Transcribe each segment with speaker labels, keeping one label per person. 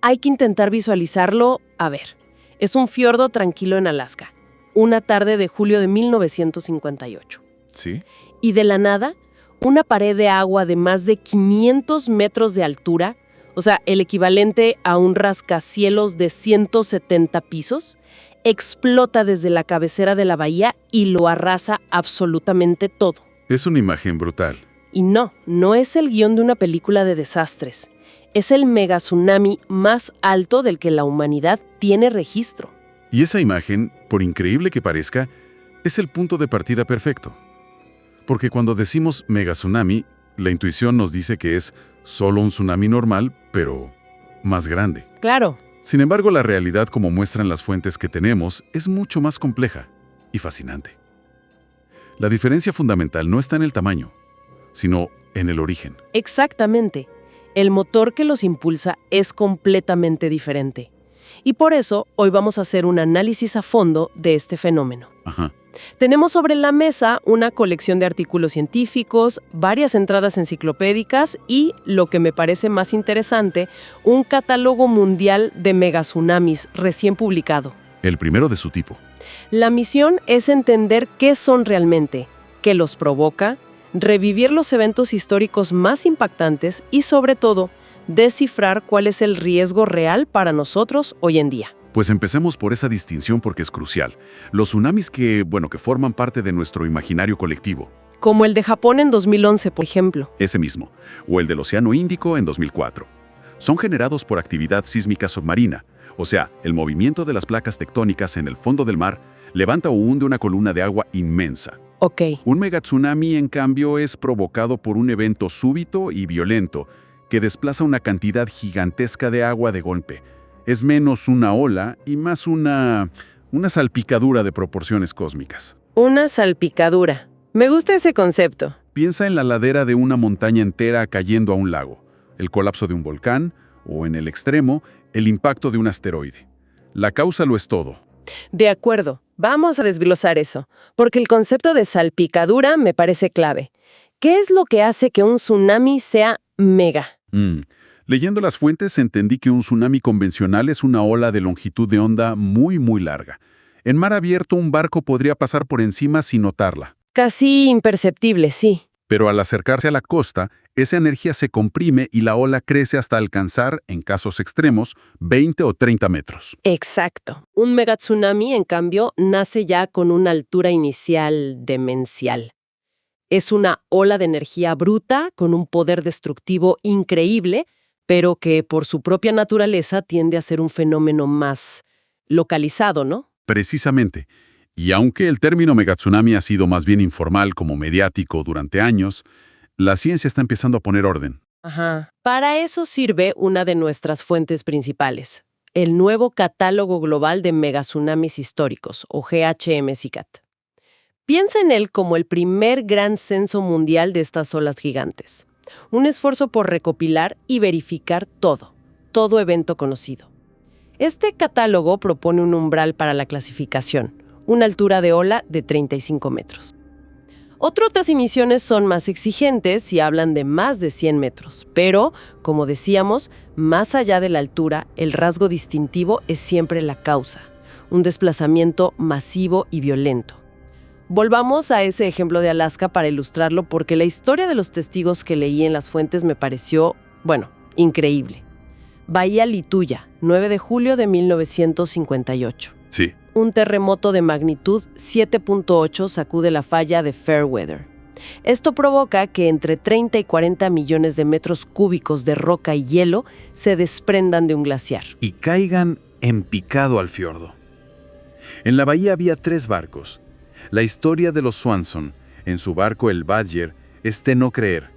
Speaker 1: Hay que intentar visualizarlo. A ver, es un fiordo tranquilo en Alaska, una tarde de julio de 1958.
Speaker 2: ¿Sí?
Speaker 1: Y de la nada, una pared de agua de más de 500 metros de altura, o sea, el equivalente a un rascacielos de 170 pisos, explota desde la cabecera de la bahía y lo arrasa absolutamente todo.
Speaker 2: Es una imagen brutal.
Speaker 1: Y no es el guión de una película de desastres. Es el megatsunami más alto del que la humanidad tiene registro.
Speaker 2: Y esa imagen, por increíble que parezca, es el punto de partida perfecto. Porque cuando decimos megatsunami, la intuición nos dice que es solo un tsunami normal, pero más grande.
Speaker 1: Claro.
Speaker 2: Sin embargo, la realidad, como muestran las fuentes que tenemos, es mucho más compleja y fascinante. La diferencia fundamental no está en el tamaño, sino en el origen.
Speaker 1: Exactamente. El motor que los impulsa es completamente diferente. Y por eso, hoy vamos a hacer un análisis a fondo de este fenómeno.
Speaker 2: Ajá.
Speaker 1: Tenemos sobre la mesa una colección de artículos científicos, varias entradas enciclopédicas y, lo que me parece más interesante, un catálogo mundial de megatsunamis recién publicado.
Speaker 2: El primero de su tipo.
Speaker 1: La misión es entender qué son realmente, qué los provoca, revivir los eventos históricos más impactantes y, sobre todo, descifrar cuál es el riesgo real para nosotros hoy en día.
Speaker 2: Pues empecemos por esa distinción porque es crucial. Los tsunamis que forman parte de nuestro imaginario colectivo.
Speaker 1: Como el de Japón en 2011, por ejemplo.
Speaker 2: Ese mismo. O el del Océano Índico en 2004. Son generados por actividad sísmica submarina. O sea, el movimiento de las placas tectónicas en el fondo del mar levanta o hunde una columna de agua inmensa.
Speaker 1: Ok.
Speaker 2: Un megatsunami, en cambio, es provocado por un evento súbito y violento que desplaza una cantidad gigantesca de agua de golpe. Es menos una ola y más una salpicadura de proporciones cósmicas.
Speaker 1: Una salpicadura. Me gusta ese concepto.
Speaker 2: Piensa en la ladera de una montaña entera cayendo a un lago, el colapso de un volcán o, en el extremo, el impacto de un asteroide. La causa lo es todo.
Speaker 1: De acuerdo. Vamos a desglosar eso, porque el concepto de salpicadura me parece clave. ¿Qué es lo que hace que un tsunami sea mega?
Speaker 2: Leyendo las fuentes entendí que un tsunami convencional es una ola de longitud de onda muy, muy larga. En mar abierto un barco podría pasar por encima sin notarla.
Speaker 1: Casi imperceptible, sí.
Speaker 2: Pero al acercarse a la costa, esa energía se comprime y la ola crece hasta alcanzar, en casos extremos, 20 o 30 metros.
Speaker 1: Exacto. Un megatsunami, en cambio, nace ya con una altura inicial demencial. Es una ola de energía bruta con un poder destructivo increíble, pero que por su propia naturaleza tiende a ser un fenómeno más localizado, ¿no?
Speaker 2: Precisamente. Y aunque el término megatsunami ha sido más bien informal como mediático durante años, la ciencia está empezando a poner orden.
Speaker 1: Ajá. Para eso sirve una de nuestras fuentes principales, el nuevo Catálogo Global de Megatsunamis Históricos, o GHM-CICAT. Piensa en él como el primer gran censo mundial de estas olas gigantes. Un esfuerzo por recopilar y verificar todo evento conocido. Este catálogo propone un umbral para la clasificación, una altura de ola de 35 metros. Otras emisiones son más exigentes y hablan de más de 100 metros, pero, como decíamos, más allá de la altura, el rasgo distintivo es siempre la causa, un desplazamiento masivo y violento. Volvamos a ese ejemplo de Alaska para ilustrarlo porque la historia de los testigos que leí en las fuentes me pareció, increíble. Bahía Lituya, 9 de julio de 1958.
Speaker 2: Sí.
Speaker 1: Un terremoto de magnitud 7.8 sacude la falla de Fairweather. Esto provoca que entre 30 y 40 millones de metros cúbicos de roca y hielo se desprendan de un glaciar.
Speaker 3: Y caigan en picado al fiordo.
Speaker 2: En la bahía había 3 barcos. La historia de los Swanson, en su barco el Badger, es de no creer.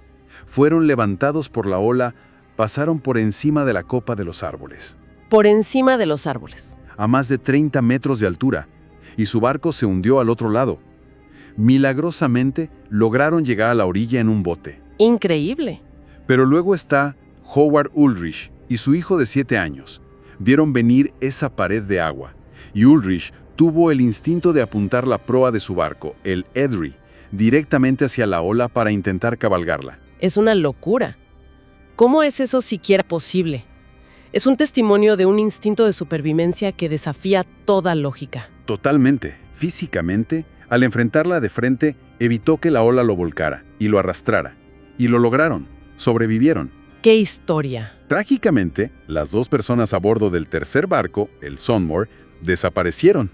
Speaker 2: Fueron levantados por la ola, pasaron por encima de la copa de los árboles.
Speaker 1: Por encima de los árboles.
Speaker 2: A más de 30 metros de altura, y su barco se hundió al otro lado. Milagrosamente, lograron llegar a la orilla en un bote.
Speaker 1: Increíble.
Speaker 2: Pero luego está Howard Ulrich y su hijo de 7 años. Vieron venir esa pared de agua, y Ulrich tuvo el instinto de apuntar la proa de su barco, el Erie, directamente hacia la ola para intentar cabalgarla.
Speaker 1: Es una locura. ¿Cómo es eso siquiera posible? Es un testimonio de un instinto de supervivencia que desafía toda lógica.
Speaker 2: Totalmente. Físicamente, al enfrentarla de frente, evitó que la ola lo volcara y lo arrastrara. Y lo lograron. Sobrevivieron.
Speaker 1: ¡Qué historia!
Speaker 2: Trágicamente, las 2 personas a bordo del tercer barco, el Sunmore, desaparecieron.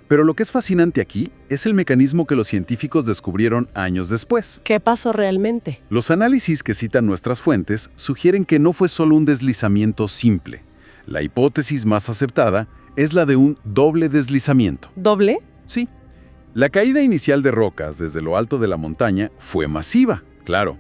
Speaker 2: Pero lo que es fascinante aquí es el mecanismo que los científicos descubrieron años después.
Speaker 1: ¿Qué pasó realmente?
Speaker 2: Los análisis que citan nuestras fuentes sugieren que no fue solo un deslizamiento simple. La hipótesis más aceptada es la de un doble deslizamiento.
Speaker 1: ¿Doble?
Speaker 2: Sí. La caída inicial de rocas desde lo alto de la montaña fue masiva, claro.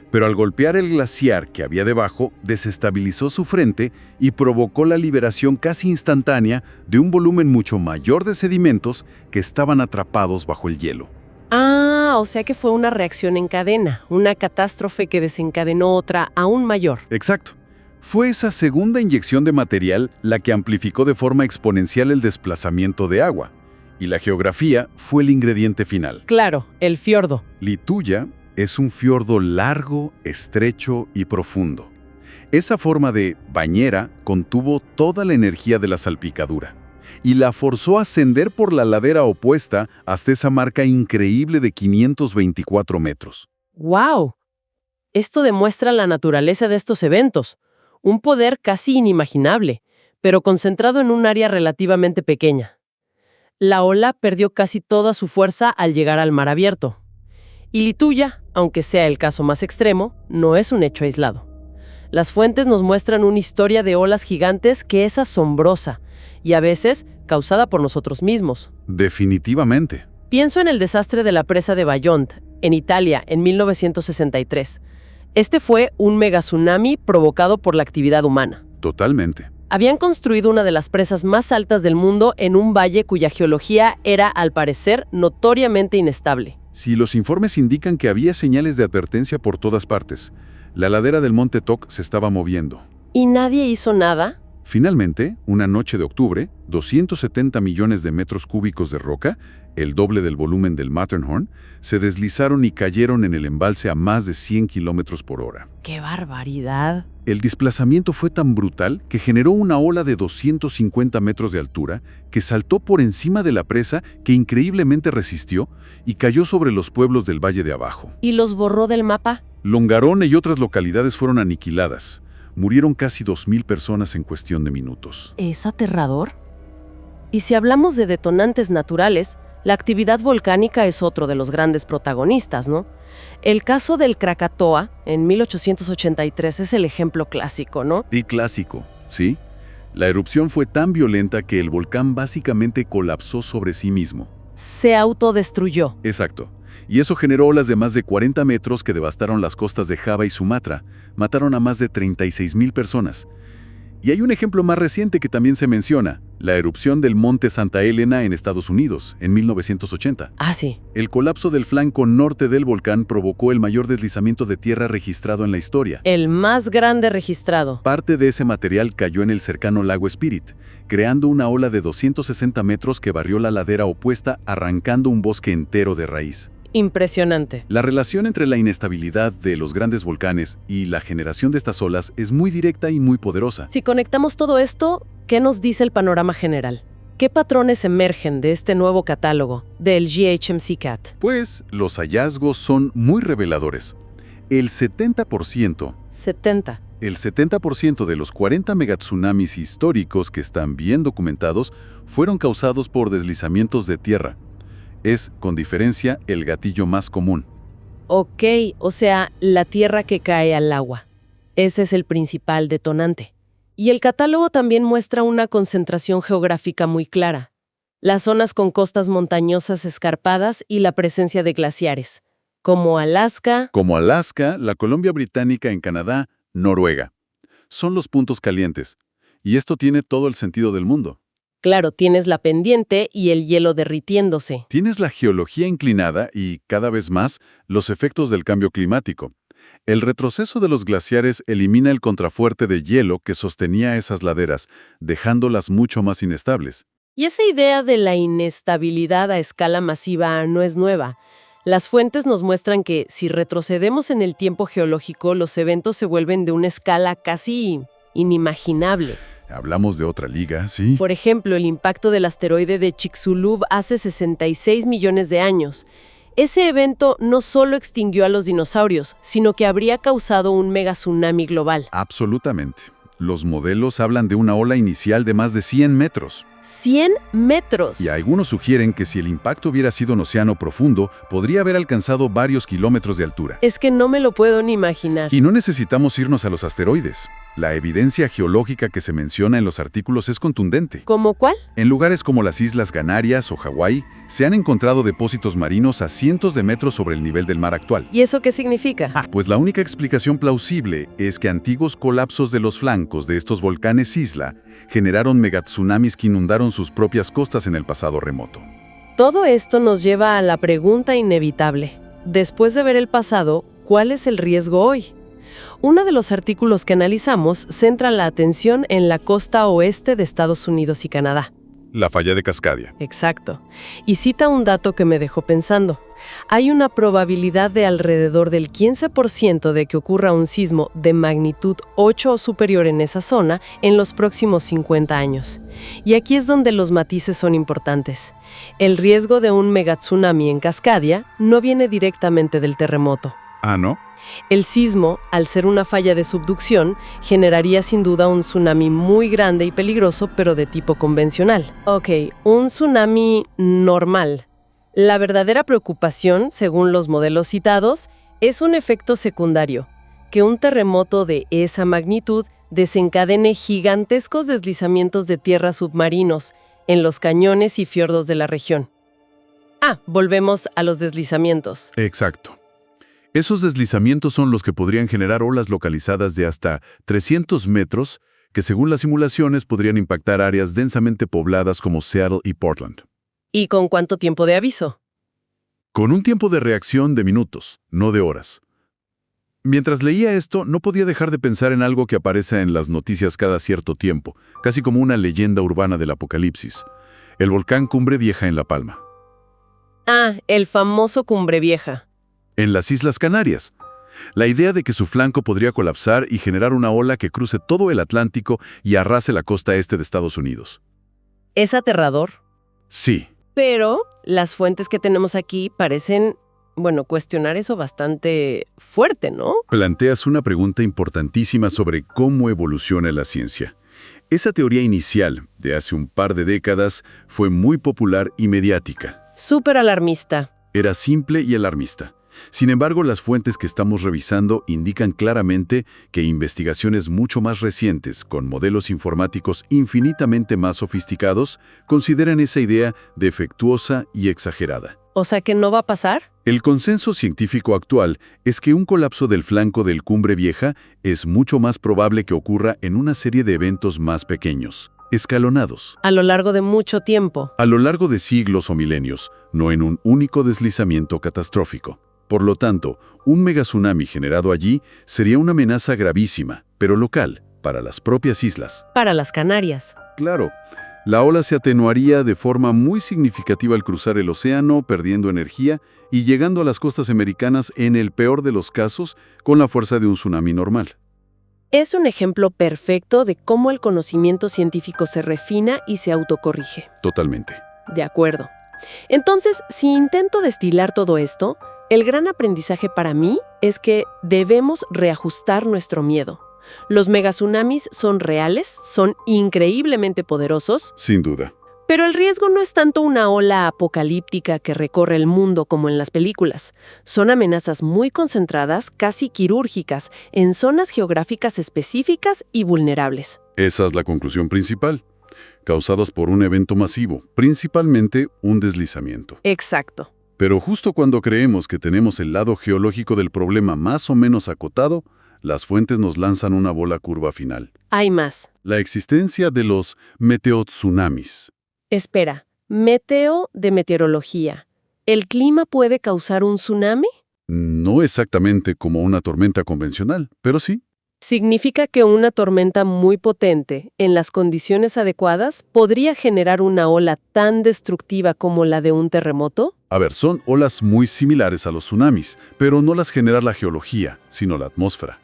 Speaker 2: Pero al golpear el glaciar que había debajo, desestabilizó su frente y provocó la liberación casi instantánea de un volumen mucho mayor de sedimentos que estaban atrapados bajo el hielo.
Speaker 1: Ah, o sea que fue una reacción en cadena, una catástrofe que desencadenó otra aún mayor.
Speaker 2: Exacto. Fue esa segunda inyección de material la que amplificó de forma exponencial el desplazamiento de agua. Y la geografía fue el ingrediente final.
Speaker 1: Claro, el fiordo.
Speaker 2: Lituya es un fiordo largo, estrecho y profundo. Esa forma de bañera contuvo toda la energía de la salpicadura y la forzó a ascender por la ladera opuesta hasta esa marca increíble de 524 metros.
Speaker 1: ¡Wow! Esto demuestra la naturaleza de estos eventos. Un poder casi inimaginable, pero concentrado en un área relativamente pequeña. La ola perdió casi toda su fuerza al llegar al mar abierto. Y Lituya, aunque sea el caso más extremo, no es un hecho aislado. Las fuentes nos muestran una historia de olas gigantes que es asombrosa y a veces causada por nosotros mismos.
Speaker 2: Definitivamente.
Speaker 1: Pienso en el desastre de la presa de Vajont, en Italia, en 1963. Este fue un megatsunami provocado por la actividad humana.
Speaker 2: Totalmente.
Speaker 1: Habían construido una de las presas más altas del mundo en un valle cuya geología era, al parecer, notoriamente inestable.
Speaker 2: Sí, los informes indican que había señales de advertencia por todas partes. La ladera del monte Toc se estaba moviendo.
Speaker 1: ¿Y nadie hizo nada?
Speaker 2: Finalmente, una noche de octubre, 270 millones de metros cúbicos de roca, el doble del volumen del Matterhorn, se deslizaron y cayeron en el embalse a más de 100 kilómetros por hora.
Speaker 1: ¡Qué barbaridad!
Speaker 2: El desplazamiento fue tan brutal que generó una ola de 250 metros de altura que saltó por encima de la presa, que increíblemente resistió y cayó sobre los pueblos del valle de abajo.
Speaker 1: ¿Y los borró del mapa?
Speaker 2: Longarone y otras localidades fueron aniquiladas. Murieron casi 2.000 personas en cuestión de minutos.
Speaker 1: ¿Es aterrador? Y si hablamos de detonantes naturales, la actividad volcánica es otro de los grandes protagonistas, ¿no? El caso del Krakatoa, en 1883, es el ejemplo clásico, ¿no?
Speaker 2: Y clásico, ¿sí? La erupción fue tan violenta que el volcán básicamente colapsó sobre sí mismo.
Speaker 1: Se autodestruyó.
Speaker 2: Exacto. Y eso generó olas de más de 40 metros que devastaron las costas de Java y Sumatra. Mataron a más de 36.000 personas. Y hay un ejemplo más reciente que también se menciona, la erupción del monte Santa Elena en Estados Unidos, en 1980.
Speaker 1: Ah, sí.
Speaker 2: El colapso del flanco norte del volcán provocó el mayor deslizamiento de tierra registrado en la historia.
Speaker 1: El más grande registrado.
Speaker 2: Parte de ese material cayó en el cercano lago Spirit, creando una ola de 260 metros que barrió la ladera opuesta, arrancando un bosque entero de raíz.
Speaker 1: Impresionante.
Speaker 2: La relación entre la inestabilidad de los grandes volcanes y la generación de estas olas es muy directa y muy poderosa.
Speaker 1: Si conectamos todo esto, ¿qué nos dice el panorama general? ¿Qué patrones emergen de este nuevo catálogo del GHMC-CAT?
Speaker 2: Pues los hallazgos son muy reveladores. El 70% de los 40 megatsunamis históricos que están bien documentados fueron causados por deslizamientos de tierra. Es, con diferencia, el gatillo más común.
Speaker 1: Ok, o sea, la tierra que cae al agua. Ese es el principal detonante. Y el catálogo también muestra una concentración geográfica muy clara. Las zonas con costas montañosas escarpadas y la presencia de glaciares, como Alaska,
Speaker 2: la Columbia Británica en Canadá, Noruega. Son los puntos calientes. Y esto tiene todo el sentido del mundo.
Speaker 1: Claro, tienes la pendiente y el hielo derritiéndose.
Speaker 2: Tienes la geología inclinada y, cada vez más, los efectos del cambio climático. El retroceso de los glaciares elimina el contrafuerte de hielo que sostenía esas laderas, dejándolas mucho más inestables.
Speaker 1: Y esa idea de la inestabilidad a escala masiva no es nueva. Las fuentes nos muestran que, si retrocedemos en el tiempo geológico, los eventos se vuelven de una escala casi inimaginable.
Speaker 2: Hablamos de otra liga, ¿sí?
Speaker 1: Por ejemplo, el impacto del asteroide de Chicxulub hace 66 millones de años. Ese evento no solo extinguió a los dinosaurios, sino que habría causado un megatsunami global.
Speaker 2: Absolutamente. Los modelos hablan de una ola inicial de más de 100 metros.
Speaker 1: ¡100 metros!
Speaker 2: Y algunos sugieren que si el impacto hubiera sido un océano profundo, podría haber alcanzado varios kilómetros de altura.
Speaker 1: Es que no me lo puedo ni imaginar.
Speaker 2: Y no necesitamos irnos a los asteroides. La evidencia geológica que se menciona en los artículos es contundente.
Speaker 1: ¿Cómo cuál?
Speaker 2: En lugares como las Islas Canarias o Hawái, se han encontrado depósitos marinos a cientos de metros sobre el nivel del mar actual.
Speaker 1: ¿Y eso qué significa?
Speaker 2: Pues la única explicación plausible es que antiguos colapsos de los flancos de estos volcanes isla generaron megatsunamis que inundaron sus propias costas en el pasado remoto.
Speaker 1: Todo esto nos lleva a la pregunta inevitable. Después de ver el pasado, ¿cuál es el riesgo hoy? Uno de los artículos que analizamos centra la atención en la costa oeste de Estados Unidos y Canadá.
Speaker 2: La falla de Cascadia.
Speaker 1: Exacto. Y cita un dato que me dejó pensando. Hay una probabilidad de alrededor del 15% de que ocurra un sismo de magnitud 8 o superior en esa zona en los próximos 50 años. Y aquí es donde los matices son importantes. El riesgo de un megatsunami en Cascadia no viene directamente del terremoto.
Speaker 2: Ah, ¿no?
Speaker 1: El sismo, al ser una falla de subducción, generaría sin duda un tsunami muy grande y peligroso, pero de tipo convencional. Ok, un tsunami normal. La verdadera preocupación, según los modelos citados, es un efecto secundario, que un terremoto de esa magnitud desencadene gigantescos deslizamientos de tierra submarinos en los cañones y fiordos de la región. Volvemos a los deslizamientos.
Speaker 2: Exacto. Esos deslizamientos son los que podrían generar olas localizadas de hasta 300 metros que según las simulaciones podrían impactar áreas densamente pobladas como Seattle y Portland.
Speaker 1: ¿Y con cuánto tiempo de aviso?
Speaker 2: Con un tiempo de reacción de minutos, no de horas. Mientras leía esto, no podía dejar de pensar en algo que aparece en las noticias cada cierto tiempo, casi como una leyenda urbana del apocalipsis. El volcán Cumbre Vieja en La Palma.
Speaker 1: El famoso Cumbre Vieja.
Speaker 2: En las Islas Canarias. La idea de que su flanco podría colapsar y generar una ola que cruce todo el Atlántico y arrase la costa este de Estados Unidos.
Speaker 1: ¿Es aterrador?
Speaker 2: Sí.
Speaker 1: Pero las fuentes que tenemos aquí parecen, cuestionar eso bastante fuerte, ¿no?
Speaker 2: Planteas una pregunta importantísima sobre cómo evoluciona la ciencia. Esa teoría inicial, de hace un par de décadas, fue muy popular y mediática.
Speaker 1: Súper alarmista.
Speaker 2: Era simple y alarmista. Sin embargo, las fuentes que estamos revisando indican claramente que investigaciones mucho más recientes, con modelos informáticos infinitamente más sofisticados, consideran esa idea defectuosa y exagerada.
Speaker 1: ¿O sea que no va a pasar?
Speaker 2: El consenso científico actual es que un colapso del flanco del Cumbre Vieja es mucho más probable que ocurra en una serie de eventos más pequeños, escalonados.
Speaker 1: A lo largo de mucho tiempo.
Speaker 2: A lo largo de siglos o milenios, no en un único deslizamiento catastrófico. Por lo tanto, un megatsunami generado allí sería una amenaza gravísima, pero local, para las propias islas.
Speaker 1: Para las Canarias.
Speaker 2: Claro, la ola se atenuaría de forma muy significativa al cruzar el océano, perdiendo energía y llegando a las costas americanas en el peor de los casos con la fuerza de un tsunami normal.
Speaker 1: Es un ejemplo perfecto de cómo el conocimiento científico se refina y se autocorrige.
Speaker 2: Totalmente.
Speaker 1: De acuerdo. Entonces, si intento destilar todo esto, el gran aprendizaje para mí es que debemos reajustar nuestro miedo. Los megatsunamis son reales, son increíblemente poderosos.
Speaker 2: Sin duda.
Speaker 1: Pero el riesgo no es tanto una ola apocalíptica que recorre el mundo como en las películas. Son amenazas muy concentradas, casi quirúrgicas, en zonas geográficas específicas y vulnerables.
Speaker 2: Esa es la conclusión principal. Causadas por un evento masivo, principalmente un deslizamiento.
Speaker 1: Exacto.
Speaker 2: Pero justo cuando creemos que tenemos el lado geológico del problema más o menos acotado, las fuentes nos lanzan una bola curva final.
Speaker 1: Hay más.
Speaker 2: La existencia de los meteotsunamis.
Speaker 1: Espera, meteo de meteorología. ¿El clima puede causar un tsunami?
Speaker 2: No exactamente como una tormenta convencional, pero sí.
Speaker 1: Significa que una tormenta muy potente, en las condiciones adecuadas, podría generar una ola tan destructiva como la de un terremoto.
Speaker 2: A ver, son olas muy similares a los tsunamis, pero no las genera la geología, sino la atmósfera.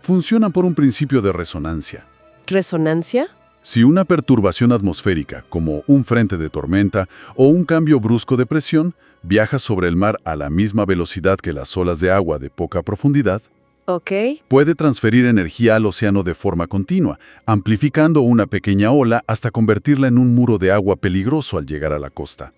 Speaker 2: Funcionan por un principio de resonancia.
Speaker 1: ¿Resonancia?
Speaker 2: Si una perturbación atmosférica, como un frente de tormenta o un cambio brusco de presión, viaja sobre el mar a la misma velocidad que las olas de agua de poca profundidad,
Speaker 1: Ok.
Speaker 2: puede transferir energía al océano de forma continua, amplificando una pequeña ola hasta convertirla en un muro de agua peligroso al llegar a la costa.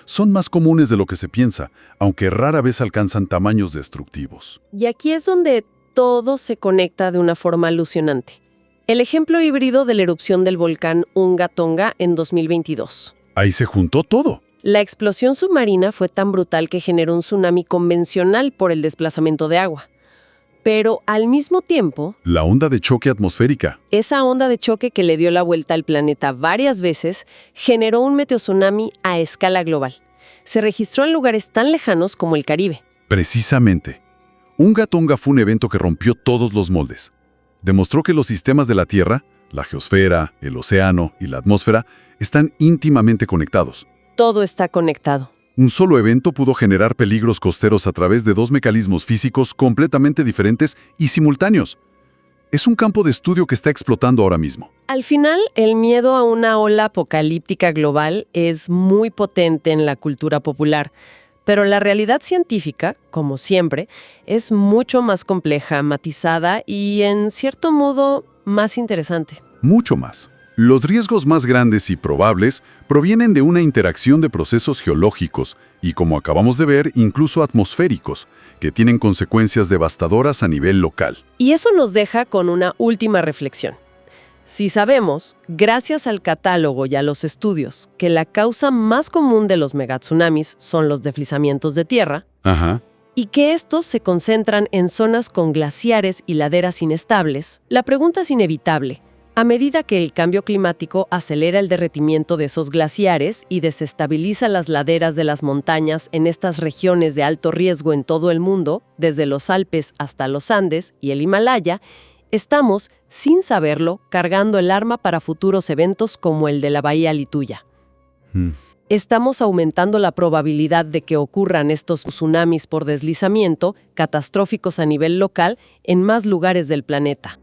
Speaker 2: Son más comunes de lo que se piensa, aunque rara vez alcanzan tamaños destructivos.
Speaker 1: Y aquí es donde todo se conecta de una forma alucinante. El ejemplo híbrido de la erupción del volcán Unga Tonga en 2022.
Speaker 2: Ahí se juntó todo.
Speaker 1: La explosión submarina fue tan brutal que generó un tsunami convencional por el desplazamiento de agua. Pero al mismo tiempo,
Speaker 2: La onda de choque atmosférica.
Speaker 1: esa onda de choque que le dio la vuelta al planeta varias veces generó un meteotsunami a escala global. Se registró en lugares tan lejanos como el Caribe.
Speaker 2: Precisamente. Unga Tonga fue un evento que rompió todos los moldes. Demostró que los sistemas de la Tierra, la geosfera, el océano y la atmósfera, están íntimamente conectados.
Speaker 1: Todo está conectado.
Speaker 2: Un solo evento pudo generar peligros costeros a través de dos mecanismos físicos completamente diferentes y simultáneos. Es un campo de estudio que está explotando ahora mismo.
Speaker 1: Al final, el miedo a una ola apocalíptica global es muy potente en la cultura popular, pero la realidad científica, como siempre, es mucho más compleja, matizada y, en cierto modo, más interesante.
Speaker 2: Mucho más. Los riesgos más grandes y probables provienen de una interacción de procesos geológicos y, como acabamos de ver, incluso atmosféricos, que tienen consecuencias devastadoras a nivel local.
Speaker 1: Y eso nos deja con una última reflexión. Si sabemos, gracias al catálogo y a los estudios, que la causa más común de los megatsunamis son los deslizamientos de tierra,
Speaker 2: Ajá.
Speaker 1: y que estos se concentran en zonas con glaciares y laderas inestables, la pregunta es inevitable. A medida que el cambio climático acelera el derretimiento de esos glaciares y desestabiliza las laderas de las montañas en estas regiones de alto riesgo en todo el mundo, desde los Alpes hasta los Andes y el Himalaya, estamos, sin saberlo, cargando el arma para futuros eventos como el de la Bahía Lituya. Estamos aumentando la probabilidad de que ocurran estos tsunamis por deslizamiento, catastróficos a nivel local, en más lugares del planeta.